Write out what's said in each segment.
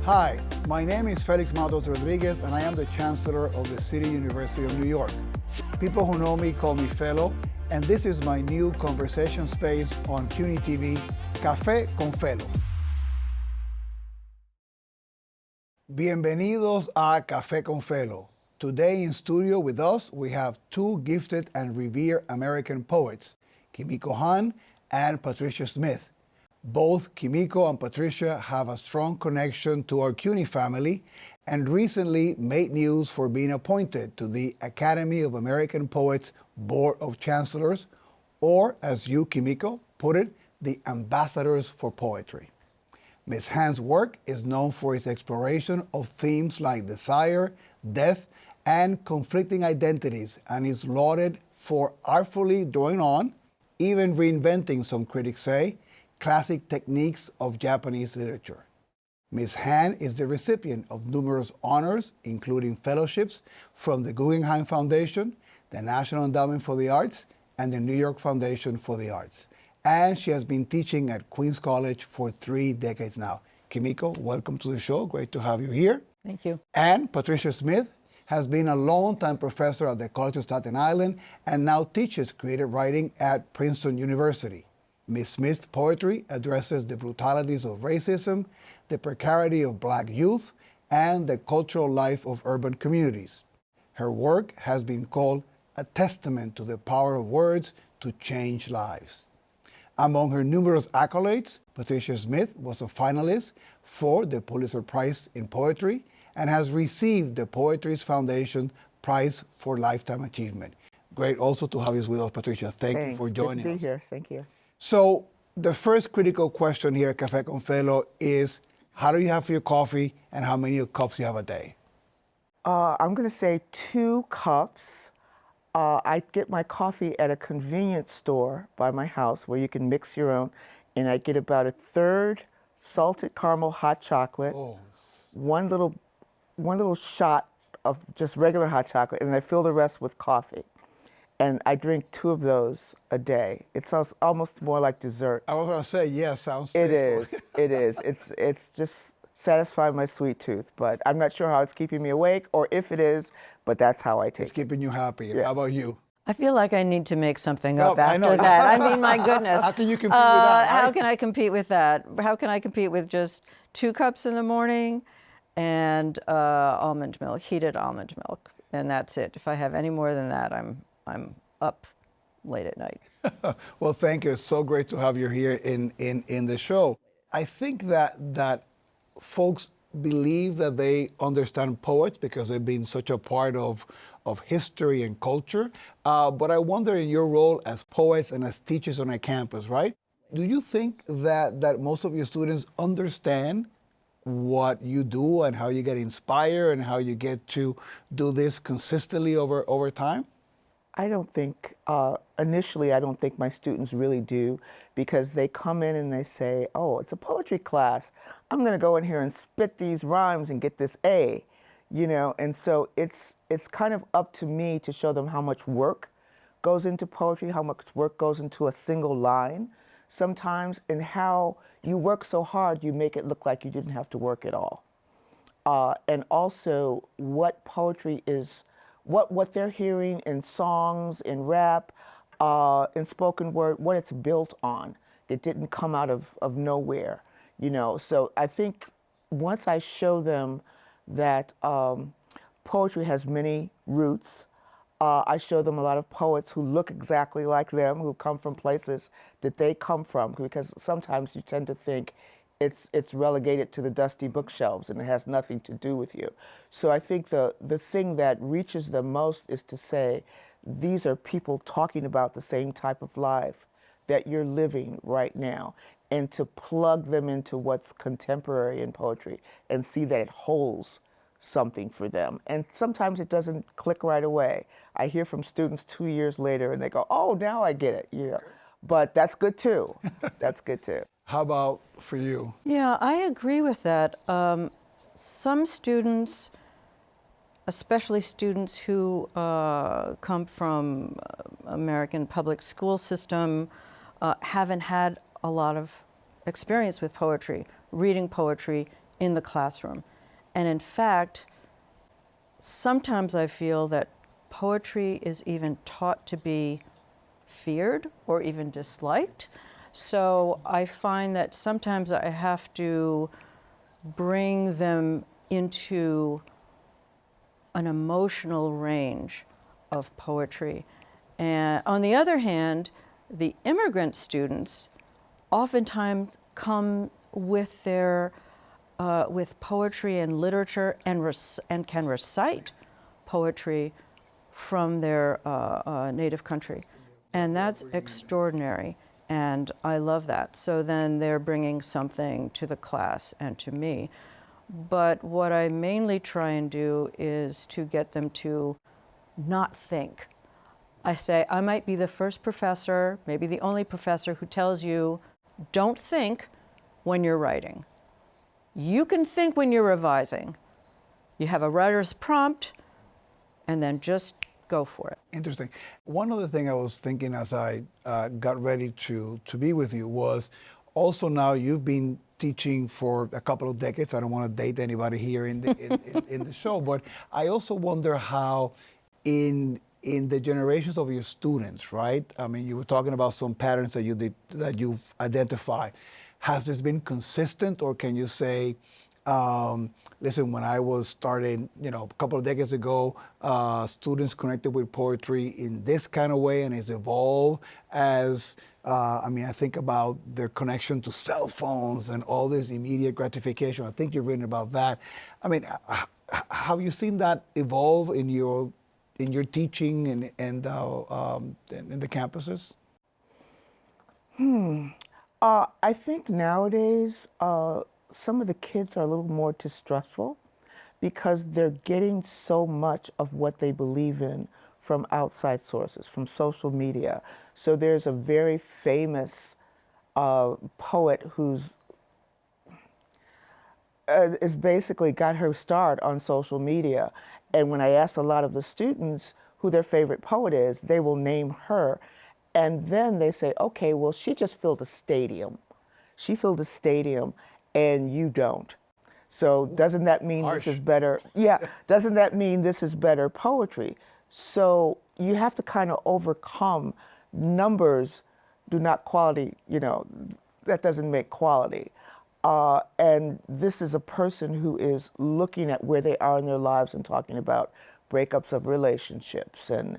Hi, my name is Felix Matos Rodriguez, and I am the Chancellor of the City University of New York. People who know me call me Felo, and this is my new conversation space on CUNY TV, Café con Felo. Bienvenidos a Café con Felo. Today in studio with us, we have two gifted and revered American poets, Kimiko Hahn and Patricia Smith. Both Kimiko and Patricia have a strong connection to our CUNY family and recently made news for being appointed to the Academy of American Poets Board of Chancellors, or as you, Kimiko, put it, the Ambassadors for Poetry. Ms. Hahn's work is known for its exploration of themes like desire, death, and conflicting identities, and is lauded for artfully drawing on, even reinventing, some critics say, classic techniques of Japanese literature. Ms. Hahn is the recipient of numerous honors, including fellowships from the Guggenheim Foundation, the National Endowment for the Arts, and the New York Foundation for the Arts. And she has been teaching at Queens College for 3 decades now. Kimiko, welcome to the show. Great to have you here. Thank you. And Patricia Smith has been a longtime professor at the College of Staten Island and now teaches creative writing at Princeton University. Ms. Smith's poetry addresses the brutalities of racism, the precarity of Black youth, and the cultural life of urban communities. Her work has been called a testament to the power of words to change lives. Among her numerous accolades, Patricia Smith was a finalist for the Pulitzer Prize in Poetry and has received the Poetry Foundation Prize for Lifetime Achievement. Great also to have you with us, Patricia. Thank you for joining us. Good to be here. Thank you. So the first critical question here at Café con Felo is, how do you have your coffee and how many cups you have a day? I'm going to say 2 cups. I get my coffee at a convenience store by my house where you can mix your own, and I get about 1/3 salted caramel hot chocolate, one little shot of just regular hot chocolate, and I fill the rest with coffee. And I drink 2 of those a day. It sounds almost more like dessert. I was going to say, yeah, sounds It is. It is. It's just satisfying my sweet tooth, but I'm not sure how it's keeping me awake or if it is, but that's how I take it. It's keeping you happy. Yes. How about you? I feel like I need to make something up I know. after that. I mean, my goodness. How can you compete with that? How can I compete with that? How can I compete with just 2 cups in the morning and almond milk, heated almond milk, and that's it. If I have any more than that, I'm up late at night. Well, thank you. It's so great to have you here in the show. I think that folks believe that they understand poets because they've been such a part of history and culture. But I wonder, in your role as poets and as teachers on a campus, right? Do you think that most of your students understand what you do and how you get inspired and how you get to do this consistently over time? I don't think, initially, I don't think my students really do, because they come in and they say, oh, it's a poetry class. I'm going to go in here and spit these rhymes and get this A, you know? And so it's kind of up to me to show them how much work goes into poetry, how much work goes into a single line sometimes, and how you work so hard you make it look like you didn't have to work at all. And also what poetry is, what they're hearing in songs, in rap, in spoken word, what it's built on. It didn't come out of nowhere, you know. So I think once I show them that poetry has many roots, I show them a lot of poets who look exactly like them, who come from places that they come from, because sometimes you tend to think it's relegated to the dusty bookshelves and it has nothing to do with you. So I think the thing that reaches them most is to say, these are people talking about the same type of life that you're living right now, and to plug them into what's contemporary in poetry and see that it holds something for them. And sometimes it doesn't click right away. I hear from students 2 years later and they go, oh, now I get it. Yeah. But that's good too. That's good too. How about for you? Yeah, I agree with that. Some students, especially students who come from American public school system, haven't had a lot of experience with poetry, reading poetry in the classroom. And in fact, sometimes I feel that poetry is even taught to be feared or even disliked. So I find that sometimes I have to bring them into an emotional range of poetry. And on the other hand, the immigrant students oftentimes come with their with poetry and literature and can recite poetry from their native country, and that's extraordinary. And I love that. So then they're bringing something to the class and to me. But what I mainly try and do is to get them to not think. I say, I might be the first professor, maybe the only professor, who tells you, don't think when you're writing. You can think when you're revising. You have a writer's prompt, and then just go for it. Interesting. One other thing I was thinking as I got ready to be with you was also now you've been teaching for a couple of decades. I don't want to date anybody here in the show, but I also wonder how in the generations of your students, right? I mean, you were talking about some patterns that you've identified. Has this been consistent, or can you say, listen, when I was starting, a couple of decades ago, students connected with poetry in this kind of way, and it's evolved as, I think about their connection to cell phones and all this immediate gratification. I think you've written about that. I mean, have you seen that evolve in your teaching and in the campuses? I think nowadays some of the kids are a little more distrustful because they're getting so much of what they believe in from outside sources, from social media. So there's a very famous poet who's is basically got her start on social media. And when I asked a lot of the students who their favorite poet is, they will name her. And then they say, okay, well, she just filled a stadium. She filled a stadium and you don't. So doesn't that mean Harsh. this is better? Yeah, doesn't that mean this is better poetry? So you have to kind of overcome numbers do not quality, that doesn't make quality. And this is a person who is looking at where they are in their lives and talking about breakups of relationships and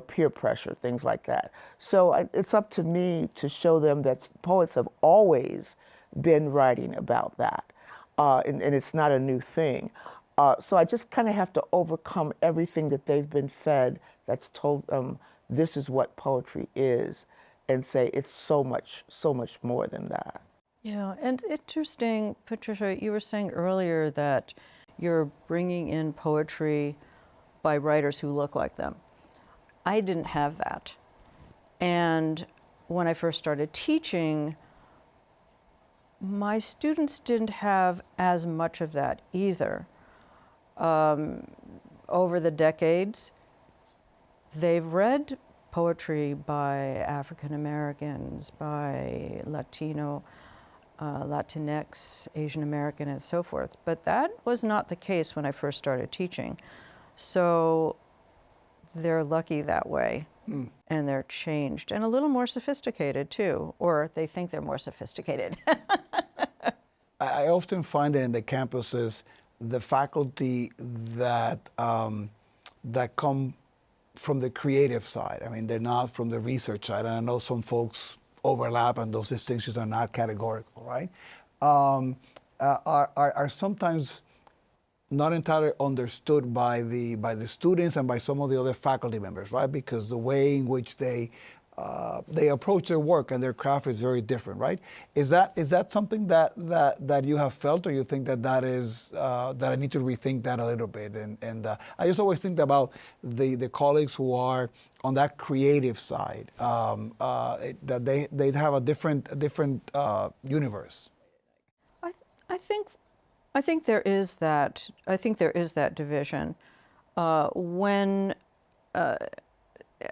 peer pressure, things like that. So it's up to me to show them that poets have always been writing about that, and it's not a new thing. So I just kind of have to overcome everything that they've been fed that's told them this is what poetry is, and say it's so much more than that. Yeah, and interesting, Patricia, you were saying earlier that you're bringing in poetry by writers who look like them. I didn't have that. And when I first started teaching, my students didn't have as much of that either. Over the decades, they've read poetry by African Americans, by Latino, Latinx, Asian American, and so forth. But that was not the case when I first started teaching. So they're lucky that way, and they're changed, and a little more sophisticated too, or they think they're more sophisticated. I often find that in the campuses, the faculty that come from the creative side, I mean, they're not from the research side, and I know some folks overlap and those distinctions are not categorical, right? Are sometimes not entirely understood by the students and by some of the other faculty members, right? Because the way in which they approach their work and their craft is very different, right? Is that something that you have felt, or you think that is that I need to rethink that a little bit? And I just always think about the colleagues who are on that creative side, that they have a different universe. I think there is that. I think there is that division when,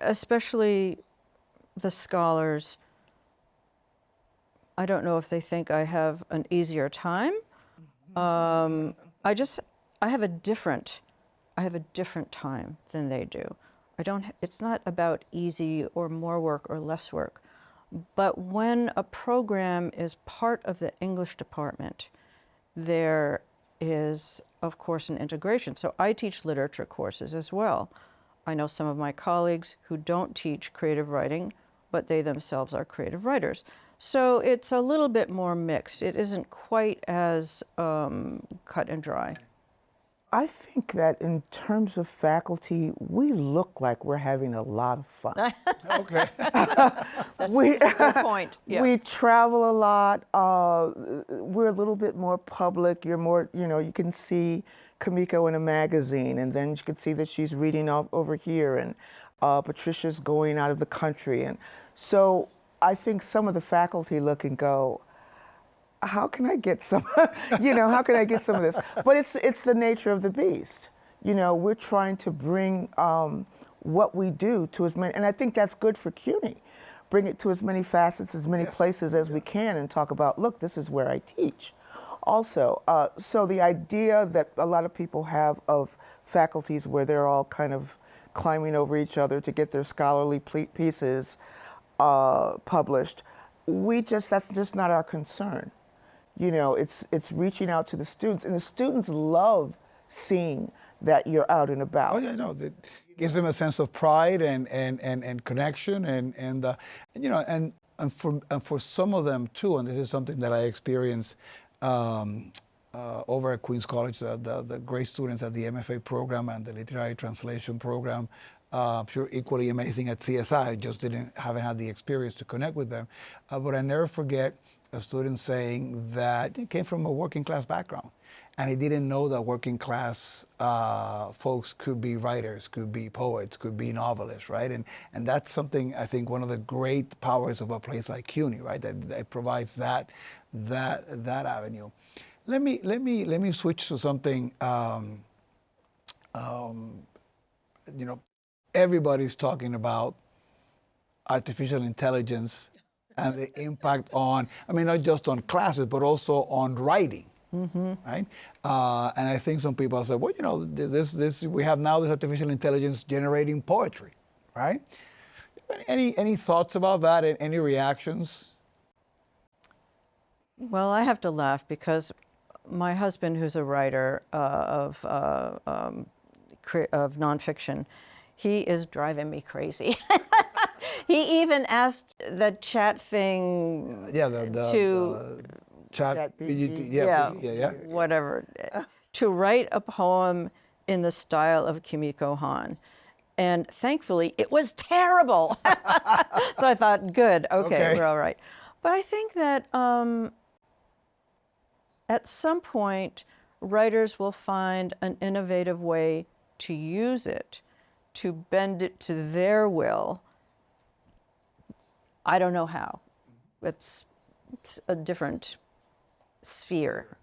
especially the scholars. I don't know if they think I have an easier time I have a different time than they do. It's not about easy or more work or less work. But when a program is part of the English department, there is, of course, an integration. So I teach literature courses as well. I know some of my colleagues who don't teach creative writing, but they themselves are creative writers. So it's a little bit more mixed. It isn't quite as cut and dry. I think that in terms of faculty, we look like we're having a lot of fun. Okay. That's a good point. Yes. We travel a lot. We're a little bit more public. You're more, you can see Kimiko in a magazine, and then you can see that she's reading over here, and Patricia's going out of the country. And so I think some of the faculty look and go, how can I get some, how can I get some of this? But it's the nature of the beast. We're trying to bring what we do to as many, and I think that's good for CUNY. Bring it to as many facets, as many places as we can, and talk about, look, this is where I teach. Also, so the idea that a lot of people have of faculties where they're all kind of climbing over each other to get their scholarly pieces published, that's just not our concern. It's reaching out to the students, and the students love seeing that you're out and about. Oh yeah, no, it gives them a sense of pride and connection, and for some of them too, and this is something that I experienced over at Queens College, the great students at the MFA program and the literary translation program. I'm sure equally amazing at CSI. I just haven't had the experience to connect with them, but I never forget a student saying that he came from a working class background, and he didn't know that working class folks could be writers, could be poets, could be novelists, right? And that's something, I think, one of the great powers of a place like CUNY, right? That provides that avenue. Let me switch to something. Everybody's talking about artificial intelligence and the impact on, not just on classes, but also on writing, right? And I think some people say, well, we have now this artificial intelligence generating poetry, right? Any thoughts about that and any reactions? Well, I have to laugh because my husband, who's a writer of nonfiction, he is driving me crazy. He even asked the chat thing to Chat whatever, to write a poem in the style of Kimiko Han. And thankfully, it was terrible. So I thought, good, okay, we're all right. But I think that at some point, writers will find an innovative way to use it, to bend it to their will. I don't know how. It's a different sphere.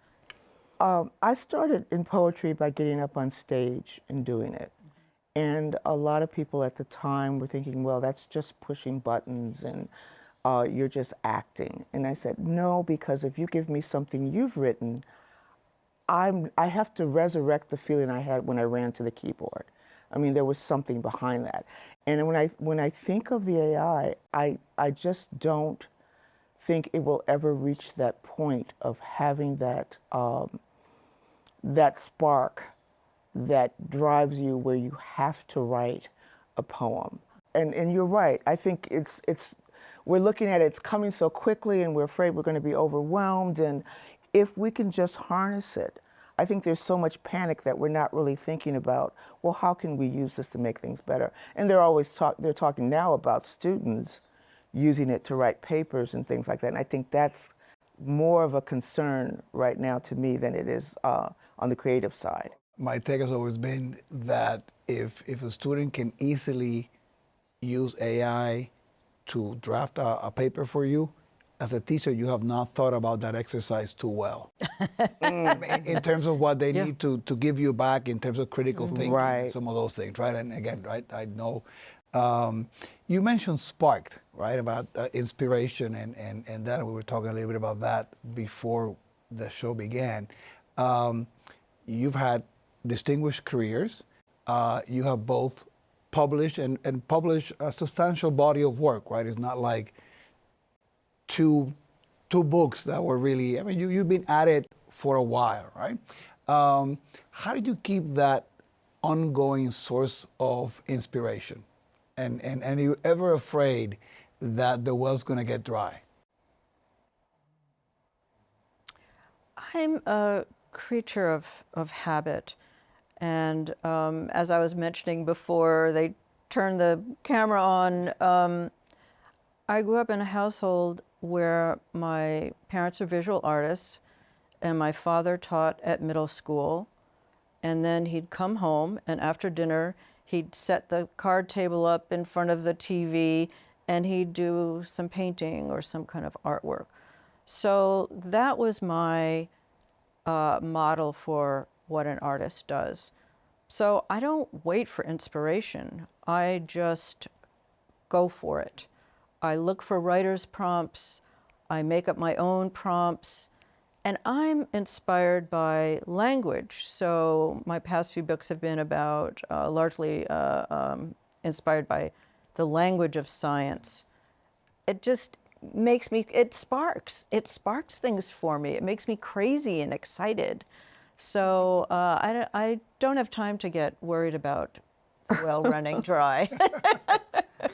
I started in poetry by getting up on stage and doing it. And a lot of people at the time were thinking, well, that's just pushing buttons and you're just acting. And I said, no, because if you give me something you've written, I have to resurrect the feeling I had when I ran to the keyboard. There was something behind that. And when I think of the AI, I just don't think it will ever reach that point of having that that spark that drives you where you have to write a poem. And you're right. I think we're looking at it's coming so quickly, and we're afraid we're going to be overwhelmed. And if we can just harness it, I think there's so much panic that we're not really thinking about, well, how can we use this to make things better? And they're talking now about students using it to write papers and things like that. And I think that's more of a concern right now to me than it is on the creative side. My take has always been that if a student can easily use AI to draft a paper for you, as a teacher, you have not thought about that exercise too well. In terms of what they need to give you back in terms of critical thinking, and some of those things, right? And again, right, I know. You mentioned sparked, right, about inspiration and that. We were talking a little bit about that before the show began. You've had distinguished careers. You have both published and published a substantial body of work, right? It's not like two books that were really, I mean, you've been at it for a while, right? How did you keep that ongoing source of inspiration? And are you ever afraid that the well's going to get dry? I'm a creature of habit. And as I was mentioning before they turned the camera on, I grew up in a household where my parents are visual artists, and my father taught at middle school. And then he'd come home, and after dinner, he'd set the card table up in front of the TV, and he'd do some painting or some kind of artwork. So that was my model for what an artist does. So I don't wait for inspiration. I just go for it. I look for writer's prompts. I make up my own prompts. And I'm inspired by language. So my past few books have been about largely inspired by the language of science. It just makes me, it sparks things for me. It makes me crazy and excited. So I don't have time to get worried about the well running dry.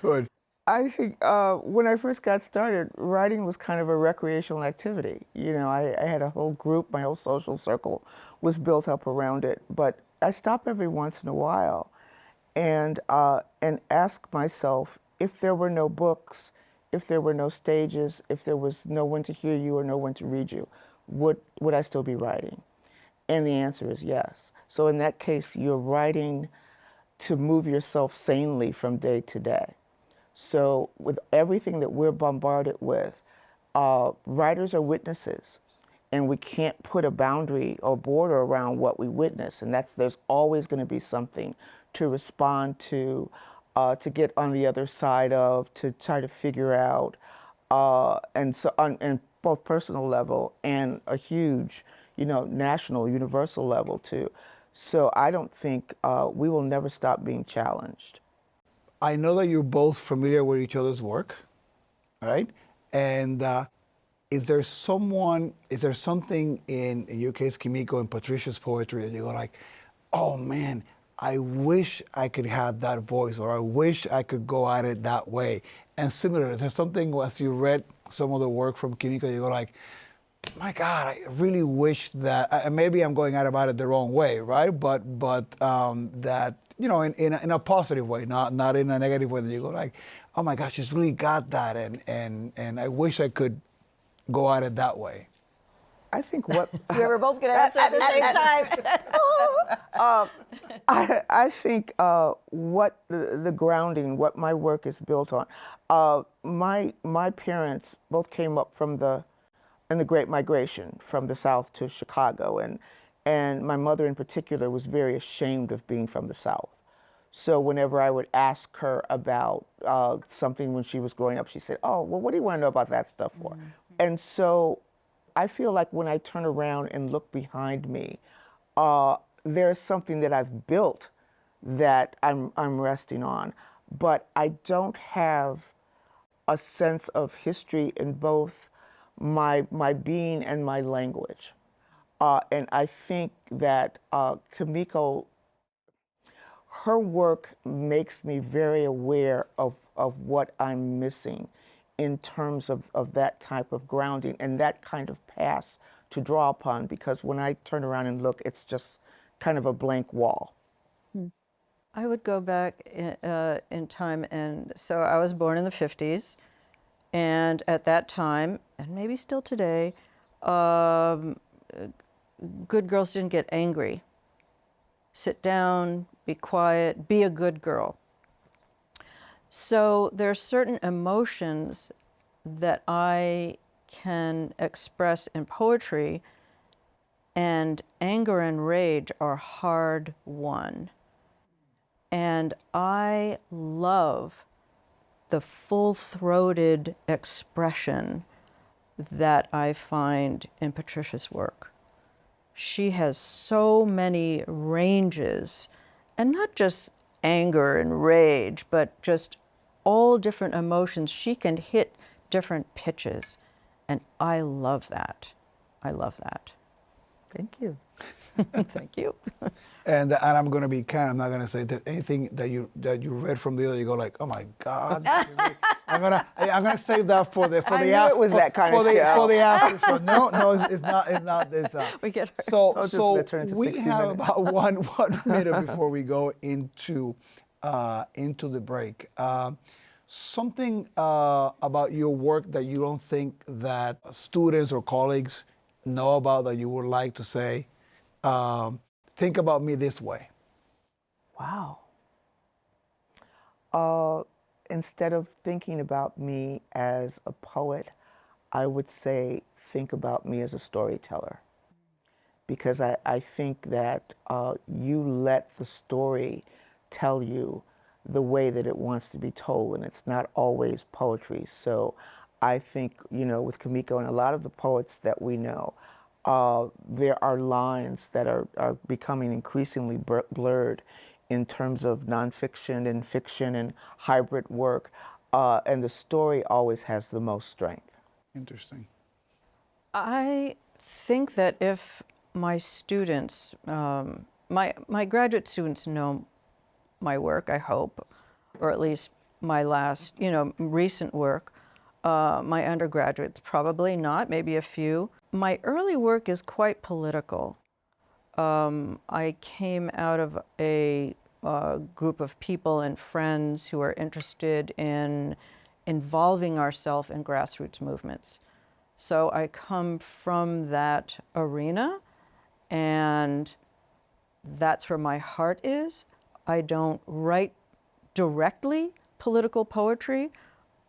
Good. I think when I first got started, writing was kind of a recreational activity. You know, I had a whole group, my whole social circle was built up around it. But I stop every once in a while and ask myself, if there were no books, if there were no stages, if there was no one to hear you or no one to read you, would I still be writing? And the answer is yes. So in that case, you're writing to move yourself sanely from day to day. So with everything that we're bombarded with, writers are witnesses, and we can't put a boundary or border around what we witness, and there's always going to be something to respond to get on the other side of, to try to figure out, and so on both personal level and a huge, national, universal level too. So I don't think we will never stop being challenged. I know that you're both familiar with each other's work, right? And is there something in your case, Kimiko, and Patricia's poetry that you go like, oh man, I wish I could have that voice, or I wish I could go at it that way? And similar, is there something as you read some of the work from Kimiko, you go like, my God, I really wish that, and maybe I'm going about it the wrong way, right? But that, in a positive way, not in a negative way, that you go like, oh my gosh, she's really got that, and I wish I could go at it that way. I think what We were both going to answer at the same time. I think what the grounding, what my work is built on. My parents both came up in the Great Migration from the South to Chicago, and my mother in particular was very ashamed of being from the South. So whenever I would ask her about something when she was growing up, she said, oh, well, what do you want to know about that stuff for? Mm-hmm. And so I feel like when I turn around and look behind me, there's something that I've built that I'm resting on, but I don't have a sense of history in both my being and my language. And I think that Kimiko, her work makes me very aware of what I'm missing in terms of that type of grounding and that kind of past to draw upon, because when I turn around and look, it's just kind of a blank wall. I would go back in time, and so I was born in the 50s, and at that time, and maybe still today, good girls didn't get angry. Sit down, be quiet, be a good girl. So there are certain emotions that I can express in poetry, and anger and rage are hard won. And I love the full-throated expression that I find in Patricia's work. she has so many ranges, and not just anger and rage, but just all different emotions. She can hit different pitches, and I love that. I love that. Thank you. Thank you. And I'm going to be kind. I'm not going to say that anything that you read from the other. You go like, oh my God. I'm gonna save that for the I knew it was that kind of show. for the after show. No, it's not. It's not. It's not. We get her. So It's gonna turn into we 60 have minutes. about one minute before we go into the break. Something about your work that you don't think that students or colleagues know about that you would like to say. Think about me this way. Wow. Instead of thinking about me as a poet, I would say think about me as a storyteller. Because I think that you let the story tell you the way that it wants to be told, and it's not always poetry. So I think, with Kimiko and a lot of the poets that we know, there are lines that are becoming increasingly blurred in terms of nonfiction and fiction and hybrid work, and the story always has the most strength. Interesting. I think that if my students, my graduate students know my work, I hope, or at least my last, recent work. My undergraduates, probably not, maybe a few. My early work is quite political. I came out of a group of people and friends who are interested in involving ourselves in grassroots movements. So I come from that arena, and that's where my heart is. I don't write directly political poetry.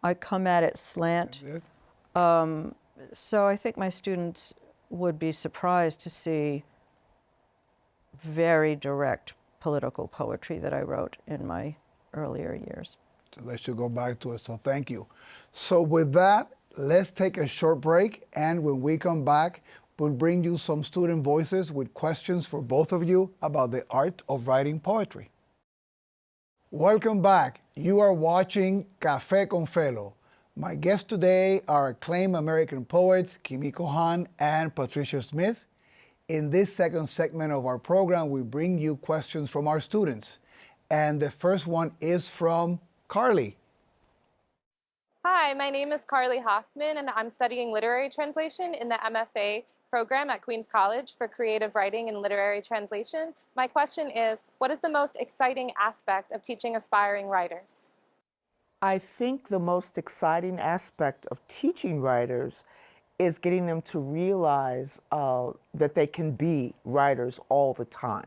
I come at it slant. So I think my students would be surprised to see very direct political poetry that I wrote in my earlier years. So let's just go back to it. So thank you. So with that, let's take a short break. And when we come back, we'll bring you some student voices with questions for both of you about the art of writing poetry. Welcome back. You are watching Café con Felo. My guests today are acclaimed American poets Kimiko Han and Patricia Smith. In this second segment of our program, we bring you questions from our students. And the first one is from Carly. Hi, my name is Carly Hoffman, and I'm studying literary translation in the MFA program at Queens College for creative writing and literary translation. My question is, what is the most exciting aspect of teaching aspiring writers? I think the most exciting aspect of teaching writers is getting them to realize that they can be writers all the time.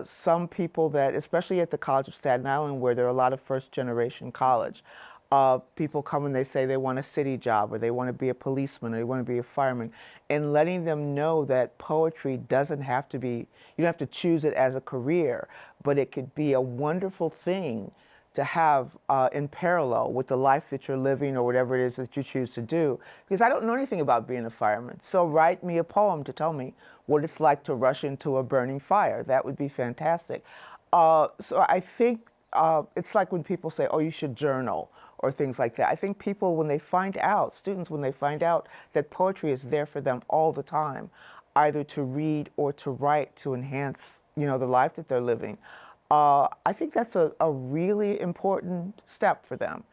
Some people that, especially at the College of Staten Island, where there are a lot of first-generation college, people come and they say they want a city job, or they want to be a policeman, or they want to be a fireman, and letting them know that poetry doesn't have to be, you don't have to choose it as a career, but it could be a wonderful thing to have in parallel with the life that you're living or whatever it is that you choose to do. Because I don't know anything about being a fireman. So write me a poem to tell me what it's like to rush into a burning fire. That would be fantastic. So I think it's like when people say, oh, you should journal or things like that. I think people, when they find out, students, when they find out that poetry is there for them all the time, either to read or to write to enhance, the life that they're living, I think that's a really important step for them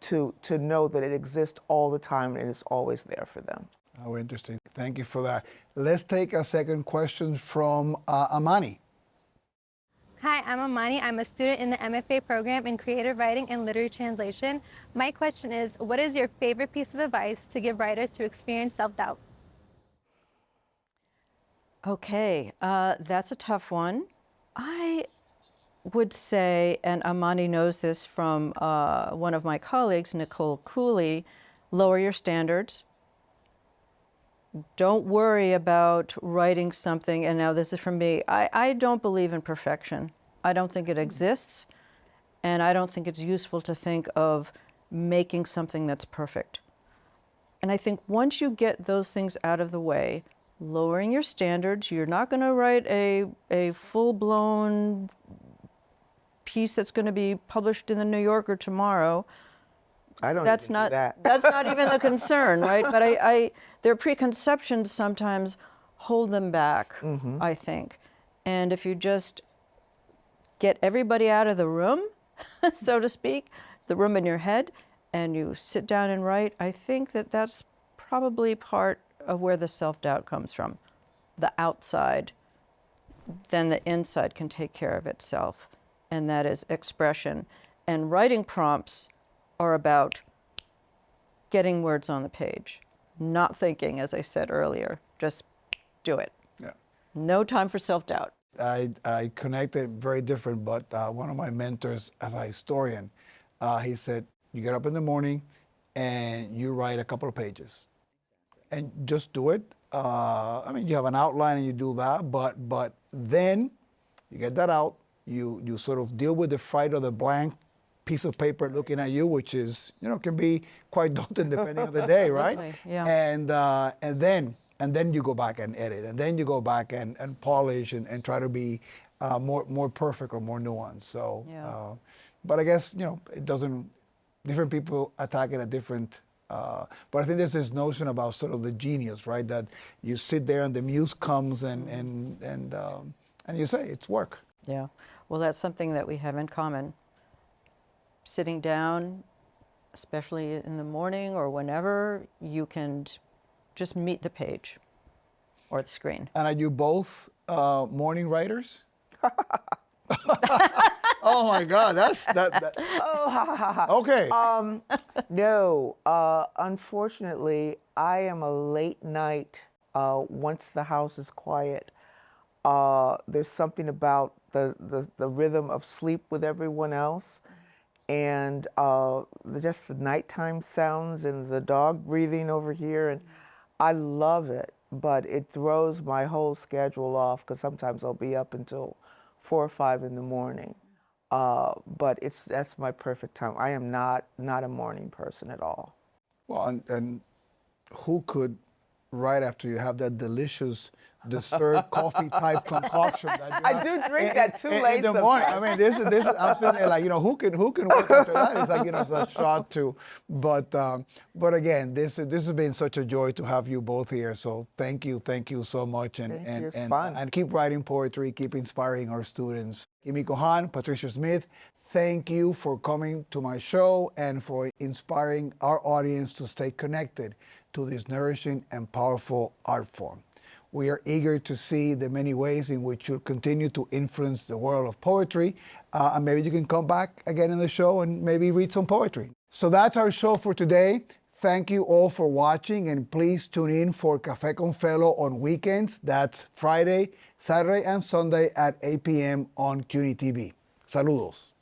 to know that it exists all the time and it's always there for them. Oh, interesting. Thank you for that. Let's take a second question from Amani. Hi, I'm Amani. I'm a student in the MFA program in creative writing and literary translation. My question is, what is your favorite piece of advice to give writers to experience self-doubt? Okay, that's a tough one. I would say, and Amani knows this from one of my colleagues, Nicole Cooley, lower your standards. Don't worry about writing something, and now this is from me. I don't believe in perfection. I don't think it exists, and I don't think it's useful to think of making something that's perfect. And I think once you get those things out of the way, lowering your standards. You're not going to write a full-blown piece that's going to be published in the New Yorker tomorrow. I don't That's even not do that. that's not even the concern, right? But their preconceptions sometimes hold them back, I think. And if you just get everybody out of the room, so to speak, the room in your head, and you sit down and write, I think that that's probably part of where the self-doubt comes from. The outside, then the inside can take care of itself, and that is expression. And writing prompts are about getting words on the page, not thinking, as I said earlier, just do it. Yeah. No time for self-doubt. I connected very different, but one of my mentors as a historian, he said, you get up in the morning and you write a couple of pages and just do it. I mean, you have an outline and you do that, but then you get that out, you sort of deal with the fright of the blank piece of paper looking at you, which is, can be quite daunting depending on the day, right? Absolutely, yeah. And then you go back and edit, and then you go back and polish and try to be more perfect or more nuanced. So, Yeah. but I guess it doesn't. Different people attack it at different. But I think there's this notion about sort of the genius, right? That you sit there and the muse comes and you say it's work. Yeah. Well, that's something that we have in common. Sitting down, especially in the morning or whenever, you can just meet the page or the screen. And are you both morning writers? Oh my God, that. Oh, ha, ha, ha. Okay. No, unfortunately, I am a late night. Once the house is quiet, there's something about the rhythm of sleep with everyone else, and just the nighttime sounds and the dog breathing over here, and I love it. But it throws my whole schedule off because sometimes I'll be up until 4 or 5 in the morning. But that's my perfect time. I am not a morning person at all. Well, and who could, right after you have that delicious dessert coffee type concoction that you I have do drink that too late in the morning. I mean, this is I'm sitting there like, who can work after that? It's like, it's a shot too. But again, this has been such a joy to have you both here. So thank you so much, It's fun. and keep writing poetry, keep inspiring our students. Kimiko Han, Patricia Smith, thank you for coming to my show and for inspiring our audience to stay connected to this nourishing and powerful art form. We are eager to see the many ways in which you'll continue to influence the world of poetry. And maybe you can come back again in the show and maybe read some poetry. So that's our show for today. Thank you all for watching, and please tune in for Café con Felo on weekends. That's Friday, Saturday, and Sunday at 8 p.m. on CUNY TV. Saludos.